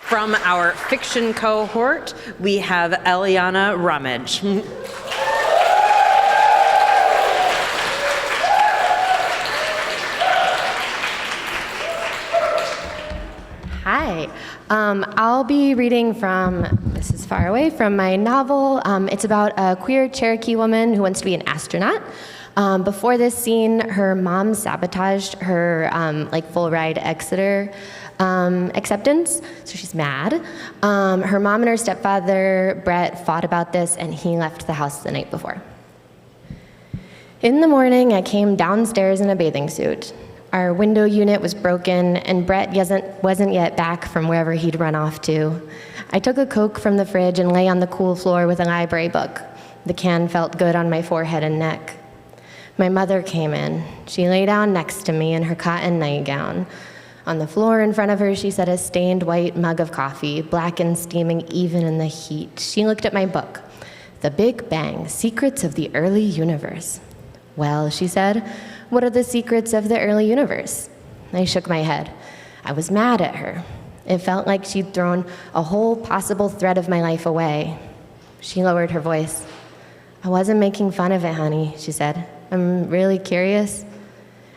From our fiction cohort, we have Eliana Ramage. Hi. I'll be reading from, this is far away, from my novel. It's about a queer Cherokee woman who wants to be an astronaut. Before this scene, her mom sabotaged her full ride Exeter acceptance, so she's mad. Her mom and her stepfather, Brett, fought about this, and he left the house the night before. In the morning, I came downstairs in a bathing suit. Our window unit was broken, and Brett wasn't yet back from wherever he'd run off to. I took a Coke from the fridge and lay on the cool floor with a library book. The can felt good on my forehead and neck. My mother came in. She lay down next to me in her cotton nightgown. On the floor in front of her, she set a stained white mug of coffee, black and steaming even in the heat. She looked at my book, The Big Bang, Secrets of the Early Universe. Well, she said, what are the secrets of the early universe? I shook my head. I was mad at her. It felt like she'd thrown a whole possible thread of my life away. She lowered her voice. I wasn't making fun of it, honey, she said. I'm really curious.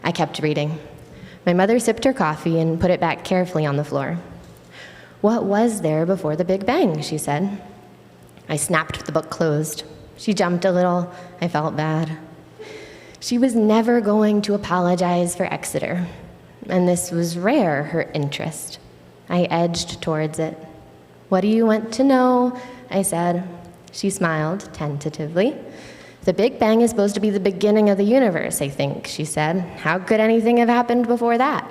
I kept reading. My mother sipped her coffee and put it back carefully on the floor. What was there before the Big Bang, she said. I snapped the book closed. She jumped a little. I felt bad. She was never going to apologize for Exeter, and this was rare, her interest. I edged towards it. What do you want to know? I said. She smiled tentatively. The Big Bang is supposed to be the beginning of the universe, I think, she said. How could anything have happened before that?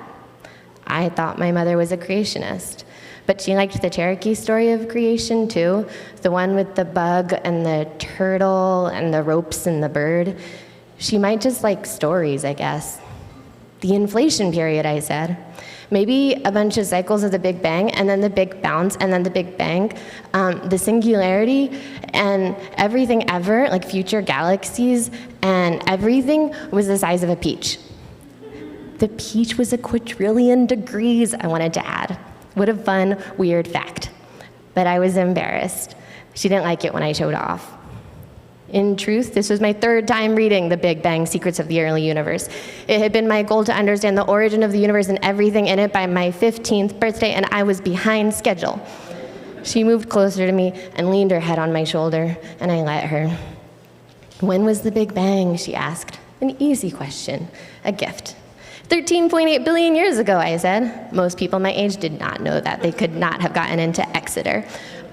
I thought my mother was a creationist, but she liked the Cherokee story of creation too, the one with the bug and the turtle and the ropes and the bird. She might just like stories, I guess. The inflation period, I said. Maybe a bunch of cycles of the Big Bang, and then the Big Bounce, and then the Big Bang, the singularity, and everything ever, like future galaxies, and everything was the size of a peach. The peach was a quadrillion degrees, I wanted to add. What a fun, weird fact. But I was embarrassed. She didn't like it when I showed off. In truth, this was my third time reading The Big Bang, Secrets of the Early Universe. It had been my goal to understand the origin of the universe and everything in it by my 15th birthday, and I was behind schedule. She moved closer to me and leaned her head on my shoulder, and I let her. When was the Big Bang, she asked. An easy question, a gift. 13.8 billion years ago, I said. Most people my age did not know that. They could not have gotten into Exeter.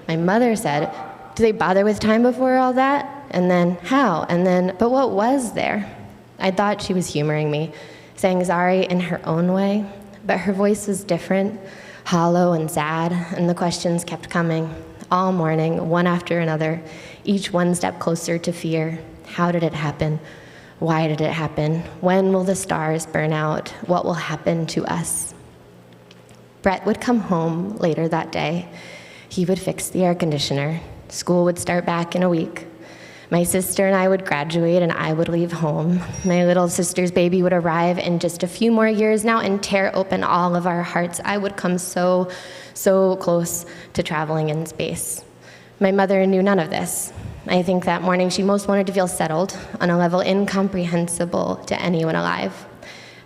My mother said, do they bother with time before all that? And then, how? And then, but what was there? I thought she was humoring me, saying sorry in her own way, but her voice was different, hollow and sad, and the questions kept coming, all morning, one after another, each one step closer to fear. How did it happen? Why did it happen? When will the stars burn out? What will happen to us? Brett would come home later that day. He would fix the air conditioner. School would start back in a week. My sister and I would graduate, and I would leave home. My little sister's baby would arrive in just a few more years now and tear open all of our hearts. I would come so, so close to traveling in space. My mother knew none of this. I think that morning she most wanted to feel settled on a level incomprehensible to anyone alive.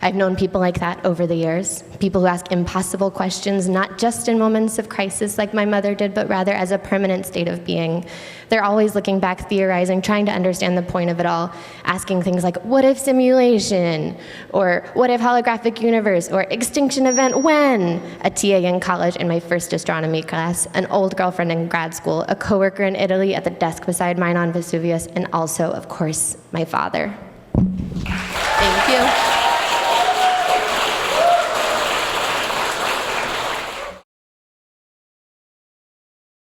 I've known people like that over the years, people who ask impossible questions, not just in moments of crisis like my mother did, but rather as a permanent state of being. They're always looking back, theorizing, trying to understand the point of it all, asking things like, what if simulation? Or what if holographic universe? Or extinction event when? A TA in college in my first astronomy class, an old girlfriend in grad school, a coworker in Italy at the desk beside mine on Vesuvius, and also, of course, my father. Thank you.